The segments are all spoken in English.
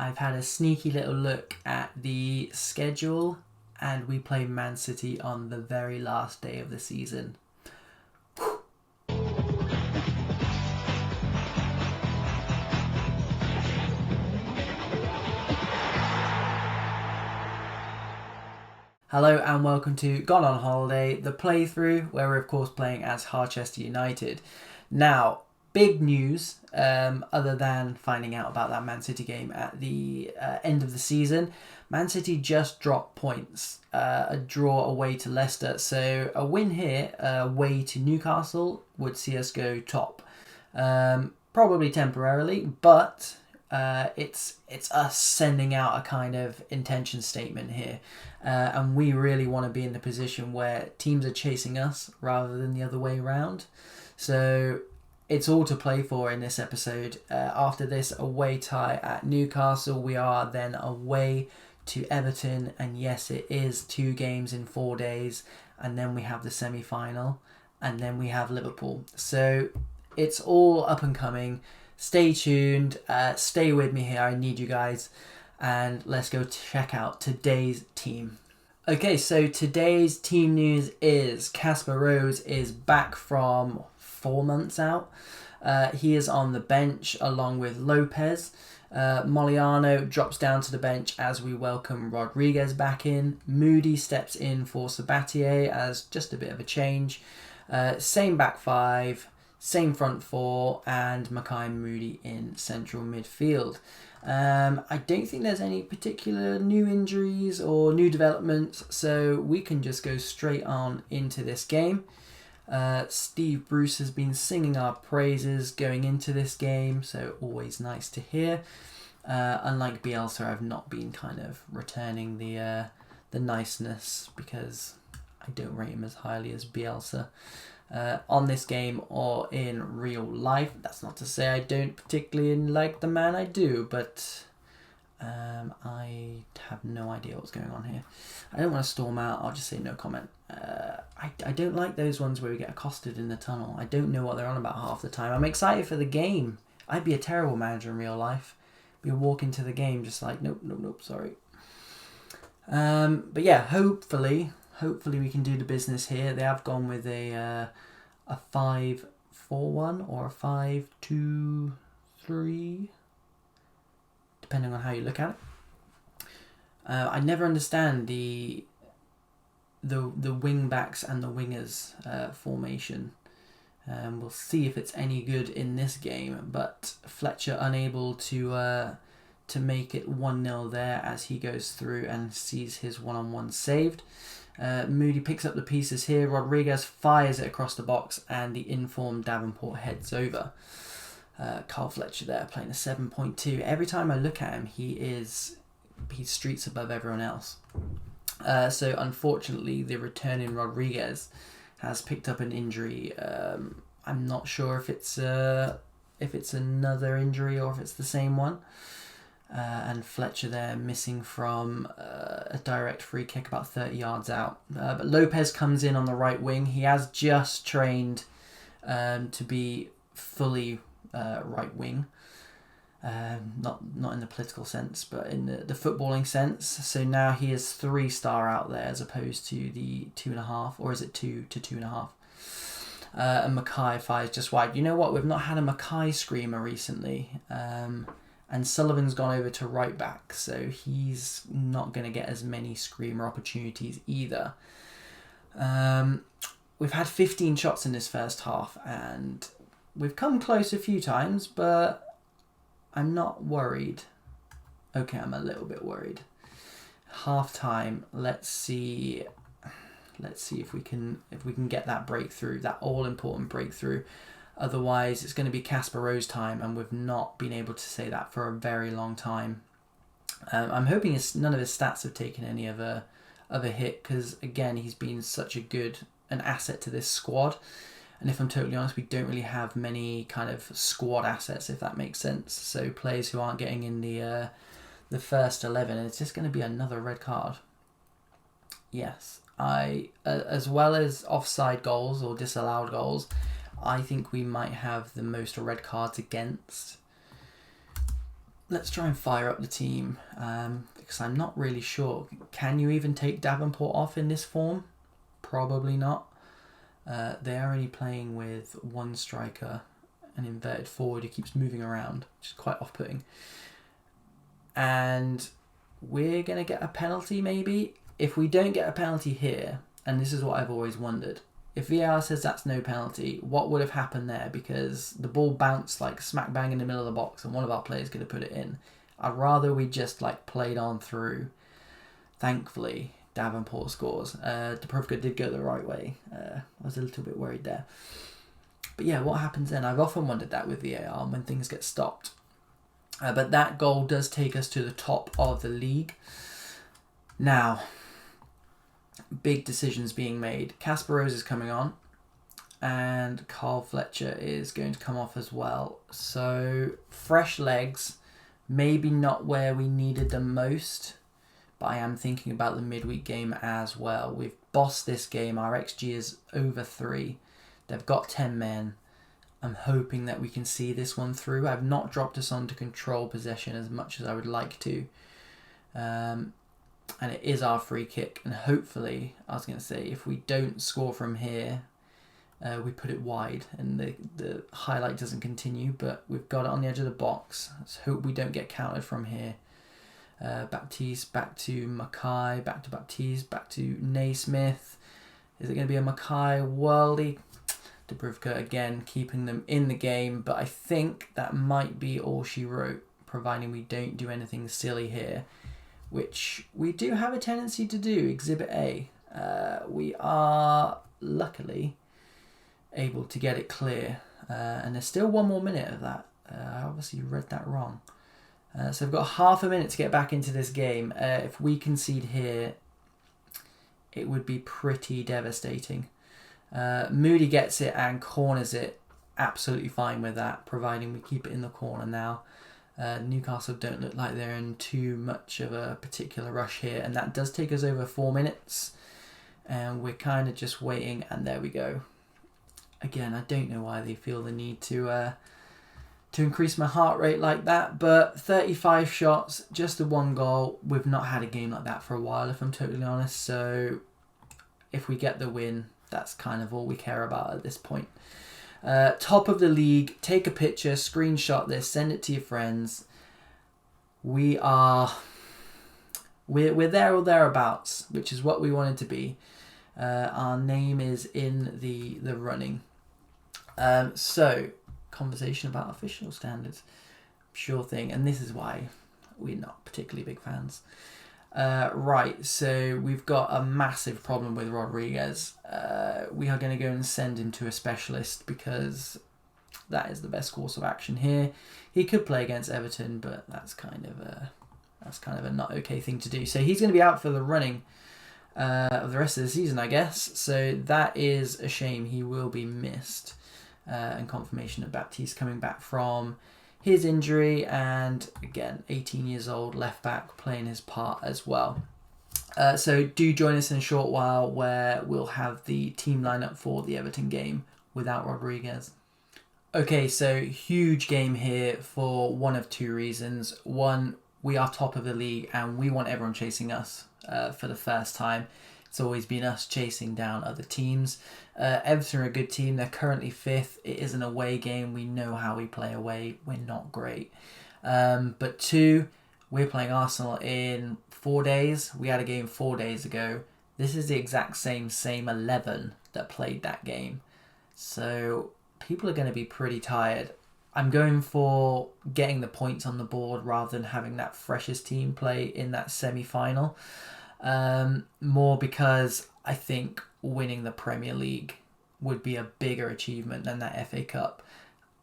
I've had a sneaky little look at the schedule, and we play Man City on the very last day of the season. Hello and welcome to Gone on Holiday, the playthrough where we're of course playing as Harchester United. Now, big news, other than finding out about that Man City game at the end of the season. Man City just dropped points, a draw away to Leicester, so a win here away to Newcastle would see us go top. Probably temporarily, but it's us sending out a kind of intention statement here, and we really want to be in the position where teams are chasing us rather than the other way around. So it's all to play for in this episode. After this away tie at Newcastle, we are then away to Everton, and yes, it is 2 games in 4 days, and then we have the semi-final, and then we have Liverpool. So it's all up and coming. Stay tuned, stay with me here, I need you guys, and let's go check out today's team. Okay, so today's team news is Casper Rose is back from 4 months out. He is on the bench along with Lopez. Moliano drops down to the bench as we welcome Rodriguez back in. Moody steps in for Sabatier as just a bit of a change. Same back 5. Same front 4, and Mackay and Moody in central midfield. I don't think there's any particular new injuries or new developments, so we can just go straight on into this game. Steve Bruce has been singing our praises going into this game, so always nice to hear. Unlike Bielsa, I've not been kind of returning the niceness because I don't rate him as highly as Bielsa. On this game or in real life. That's not to say I don't particularly like the man, I do, but I have no idea what's going on here. I don't want to storm out, I'll just say no comment. I don't like those ones where we get accosted in the tunnel. I don't know what they're on about half the time. I'm excited for the game. I'd be a terrible manager in real life. Be walk into the game just like, nope, sorry. But yeah, hopefully we can do the business here. They have gone with a 5-4-1 or a 5-2-3, depending on how you look at it. I never understand the wing backs and the wingers formation. We'll see if it's any good in this game. But Fletcher unable to make it 1-0 there as he goes through and sees his one-on-one saved. Moody picks up the pieces here. Rodriguez fires it across the box, and the informed Davenport heads over. Carl Fletcher there playing a 7.2. Every time I look at him, he's streets above everyone else. So unfortunately, the returning Rodriguez has picked up an injury. I'm not sure if it's another injury or if it's the same one. And Fletcher there missing from a direct free kick about 30 yards out. But Lopez comes in on the right wing. He has just trained to be fully right wing. Not in the political sense, but in the footballing sense. So now he is 3-star out there as opposed to the 2.5, or is it 2 to 2.5? And Mackay fires just wide. You know what? We've not had a Mackay screamer recently. And Sullivan's gone over to right back, so he's not going to get as many screamer opportunities either. We've had 15 shots in this first half, and we've come close a few times, but I'm not worried. Okay, I'm a little bit worried. Half time. Let's see if we can get that breakthrough, that all important breakthrough. Otherwise, it's going to be Casper Rose time, and we've not been able to say that for a very long time. I'm hoping none of his stats have taken any of a hit, because again, he's been such an asset to this squad. And if I'm totally honest, we don't really have many kind of squad assets, if that makes sense. So players who aren't getting in the first 11, and it's just going to be another red card. Yes, as well as offside goals or disallowed goals, I think we might have the most red cards against. let's try and fire up the team, because I'm not really sure. Can you even take Davenport off in this form? Probably not. They are only playing with one striker, an inverted forward who keeps moving around, which is quite off-putting. And we're going to get a penalty maybe. If we don't get a penalty here, and this is what I've always wondered, if VAR says that's no penalty, what would have happened there? Because the ball bounced like smack bang in the middle of the box and one of our players could have put it in. I'd rather we just like played on through. Thankfully, Davenport scores. Dubravka did go the right way. I was a little bit worried there. But yeah, what happens then? I've often wondered that with VAR when things get stopped. But that goal does take us to the top of the league. Now, big decisions being made. Casper Rose is coming on and Carl Fletcher is going to come off as well. So fresh legs, maybe not where we needed them most, but I am thinking about the midweek game as well. We've bossed this game. Our XG is over 3. They've got 10 men. I'm hoping that we can see this one through. I've not dropped us on to control possession as much as I would like to. And it is our free kick. And hopefully, I was going to say, if we don't score from here, we put it wide and the highlight doesn't continue. But we've got it on the edge of the box. Let's hope we don't get countered from here. Baptiste, back to Mackay, back to Baptiste, back to Naismith. Is it going to be a Mackay Worldy? Dubravka again keeping them in the game, but I think that might be all she wrote, providing we don't do anything silly here, which we do have a tendency to do. Exhibit A. We are luckily able to get it clear, and there's still 1 more minute of that. I obviously read that wrong. So we've got half a minute to get back into this game. If we concede here, it would be pretty devastating. Moody gets it and corners it. Absolutely fine with that, providing we keep it in the corner now. Newcastle don't look like they're in too much of a particular rush here, and that does take us over 4 minutes. And we're kind of just waiting, and there we go. Again, I don't know why they feel the need to increase my heart rate like that, but 35 shots, just the 1 goal. We've not had a game like that for a while, if I'm totally honest. So if we get the win, that's kind of all we care about at this point. Top of the league, take a picture, screenshot this, send it to your friends. We're there or thereabouts, which is what we wanted to be. Our name is in the running. So, conversation about official standards. Sure thing, and this is why we're not particularly big fans. Right, so we've got a massive problem with Rodriguez. We are going to go and send him to a specialist because that is the best course of action here. He could play against Everton, but that's kind of a not okay thing to do. So he's going to be out for the running of the rest of the season, I guess. So that is a shame. He will be missed. And confirmation of Baptiste coming back from his injury, and again 18 years old left back playing his part as well. So do join us in a short while where we'll have the team lineup for the Everton game without Rodriguez. Okay, so huge game here for one of 2 reasons. One, we are top of the league and we want everyone chasing us for the first time. It's always been us chasing down other teams. Everton are a good team. They're currently 5th. It is an away game. We know how we play away. We're not great. But 2, we're playing Arsenal in 4 days. We had a game 4 days ago. This is the exact same 11 that played that game. So people are going to be pretty tired. I'm going for getting the points on the board rather than having that freshest team play in that semi-final. More because I think winning the Premier League would be a bigger achievement than that FA Cup.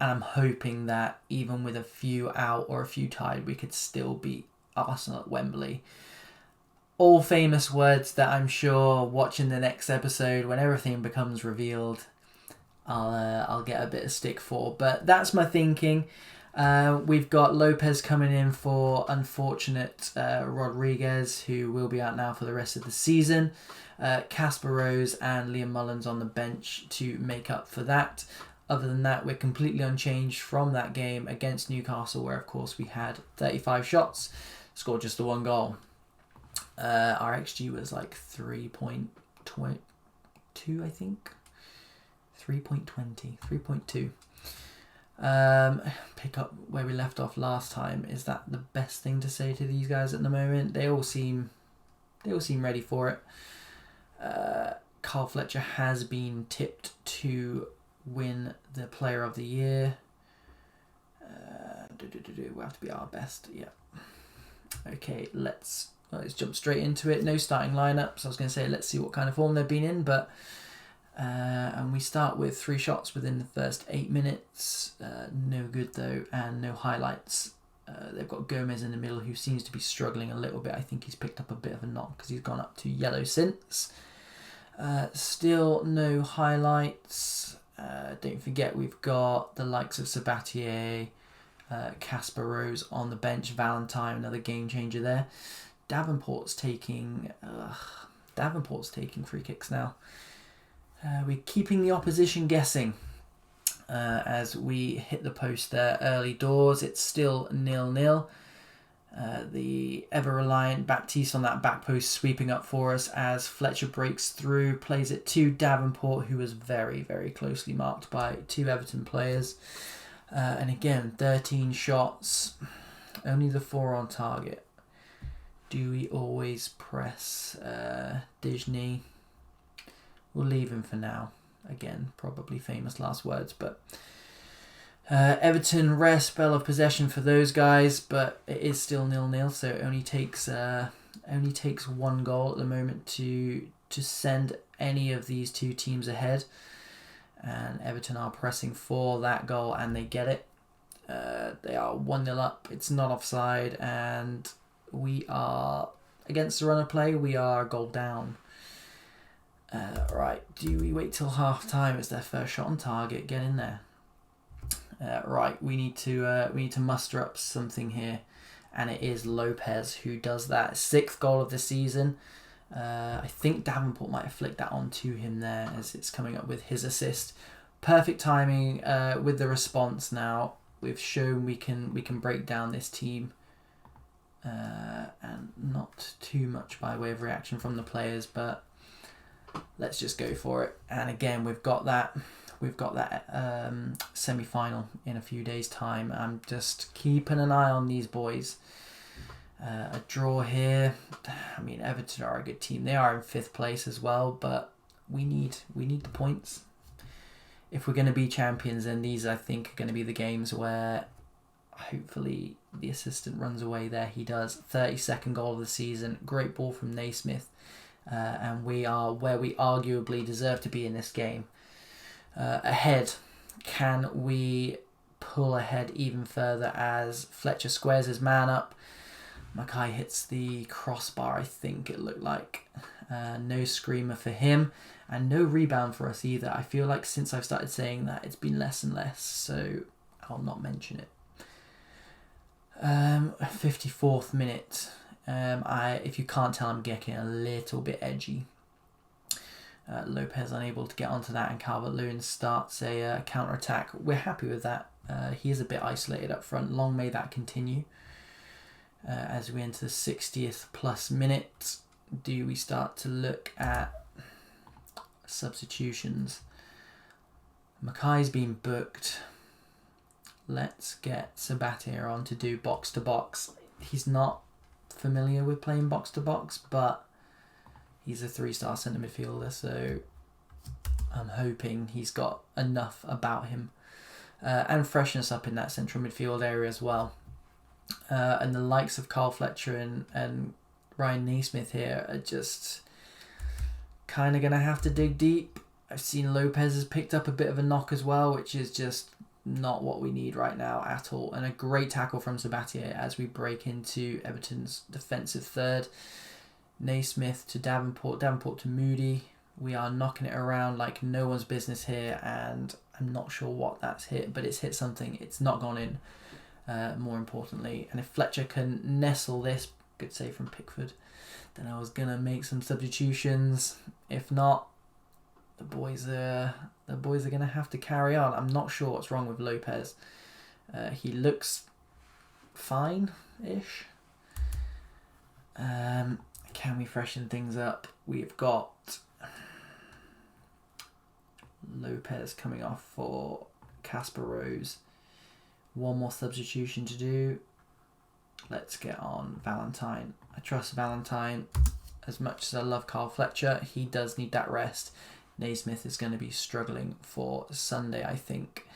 And I'm hoping that even with a few out or a few tied, we could still beat Arsenal at Wembley. All famous words that I'm sure watching the next episode, when everything becomes revealed, I'll get a bit of stick for. But that's my thinking. We've got Lopez coming in for unfortunate Rodriguez, who will be out now for the rest of the season. Casper Rose and Liam Mullins on the bench to make up for that. other than that, we're completely unchanged from that game against Newcastle, where of course we had 35 shots, scored just the 1 goal. Our XG was like 3.22, I think. 3.2. Pick up where we left off last time. Is that the best thing to say to these guys at the moment? They all seem ready for it. Carl Fletcher has been tipped to win the Player of the Year. We'll have to be our best. Yeah. Okay, let's jump straight into it. No starting lineups. I was going to say let's see what kind of form they've been in, but and we start with 3 shots within the first 8 minutes. No good though, and no highlights. They've got Gomez in the middle, who seems to be struggling a little bit. I think he's picked up a bit of a knock because he's gone up to yellow since. Still no highlights. Don't forget we've got the likes of Sabatier, Casper Rose on the bench, Valentine, another game changer there. Davenport's taking free kicks now. We're keeping the opposition guessing as we hit the post there early doors. It's still 0-0. The ever-reliant Baptiste on that back post sweeping up for us as Fletcher breaks through, plays it to Davenport, who was very, very closely marked by 2 Everton players. And again, 13 shots, only the 4 on target. Do we always press Disney? We'll leave him for now. Again, probably famous last words, but Everton, rare spell of possession for those guys, but it is still 0-0, so it only takes 1 goal at the moment to send any of these 2 teams ahead. And Everton are pressing for that goal, and they get it. They are 1-0 up. It's not offside, and we are against the run of play. We are a goal down. Right, do we wait till half time? It's their first shot on target. Get in there. Right, we need to muster up something here, and it is Lopez who does that. 6th goal of the season. I think Davenport might have flicked that on to him there as it's coming up with his assist. Perfect timing with the response. Now we've shown we can break down this team, and not too much by way of reaction from the players, but let's just go for it. And again, we've got that semi-final in a few days' time. I'm just keeping an eye on these boys. A draw here. I mean, Everton are a good team. They are in 5th place as well, but we need the points if we're going to be champions. And these, I think, are going to be the games where hopefully the assistant runs away there. He does. 32nd goal of the season. Great ball from Naismith. And we are where we arguably deserve to be in this game. Ahead, can we pull ahead even further as Fletcher squares his man up? Mackay hits the crossbar, I think it looked like. No screamer for him, and no rebound for us either. I feel like since I've started saying that, it's been less and less, so I'll not mention it. 54th minute. If you can't tell, I'm getting a little bit edgy. Lopez unable to get onto that, and Calvert-Lewin starts a counter-attack. We're happy with that. He is a bit isolated up front. Long may that continue. As we enter the 60th plus minute, do we start to look at substitutions? Mackay's been booked. Let's get Sabatier on to do box-to-box. He's not familiar with playing box-to-box, but he's a 3-star centre midfielder, so I'm hoping he's got enough about him. And freshness up in that central midfield area as well. And the likes of Carl Fletcher and Ryan Naismith here are just kind of going to have to dig deep. I've seen Lopez has picked up a bit of a knock as well, which is just not what we need right now at all. And a great tackle from Sabatier as we break into Everton's defensive third. Naismith to Davenport to Moody. We are knocking it around like no one's business here, and I'm not sure what that's hit, but it's hit something. It's not gone in, more importantly. And if Fletcher can nestle this, good save from Pickford, then I was going to make some substitutions. If not, the boys are going to have to carry on. I'm not sure what's wrong with Lopez. He looks fine-ish. Can we freshen things up? We've got Lopez coming off for Casper Rose. One more substitution to do. Let's get on Valentine. I trust Valentine as much as I love Carl Fletcher. He does need that rest. Naismith is going to be struggling for Sunday, I think.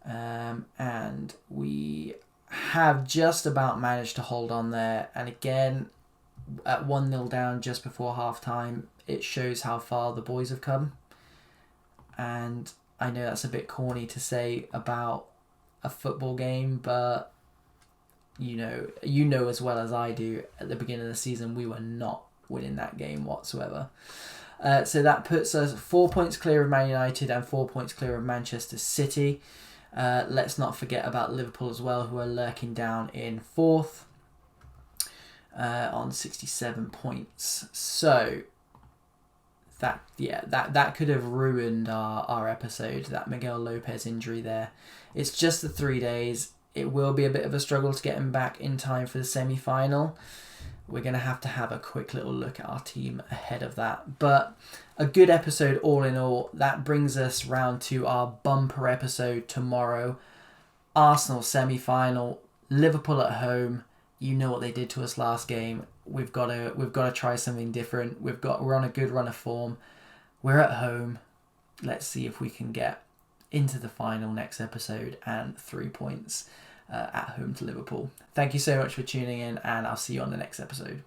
And we have just about managed to hold on there. And again, at 1-0 down just before half-time, it shows how far the boys have come. And I know that's a bit corny to say about a football game, but you know as well as I do, at the beginning of the season, we were not winning that game whatsoever. So that puts us 4 points clear of Man United and 4 points clear of Manchester City. Let's not forget about Liverpool as well, who are lurking down in fourth on 67 points. So that could have ruined our episode, that Miguel Lopez injury there. It's just the 3 days. It will be a bit of a struggle to get him back in time for the semi-final. We're going to have a quick little look at our team ahead of that. But a good episode all in all. That brings us round to our bumper episode tomorrow. Arsenal semi-final, Liverpool at home. You know what they did to us last game. We've got to try something different. We're on a good run of form. We're at home. Let's see if we can get into the final next episode and 3 points at home to Liverpool. Thank you so much for tuning in, and I'll see you on the next episode.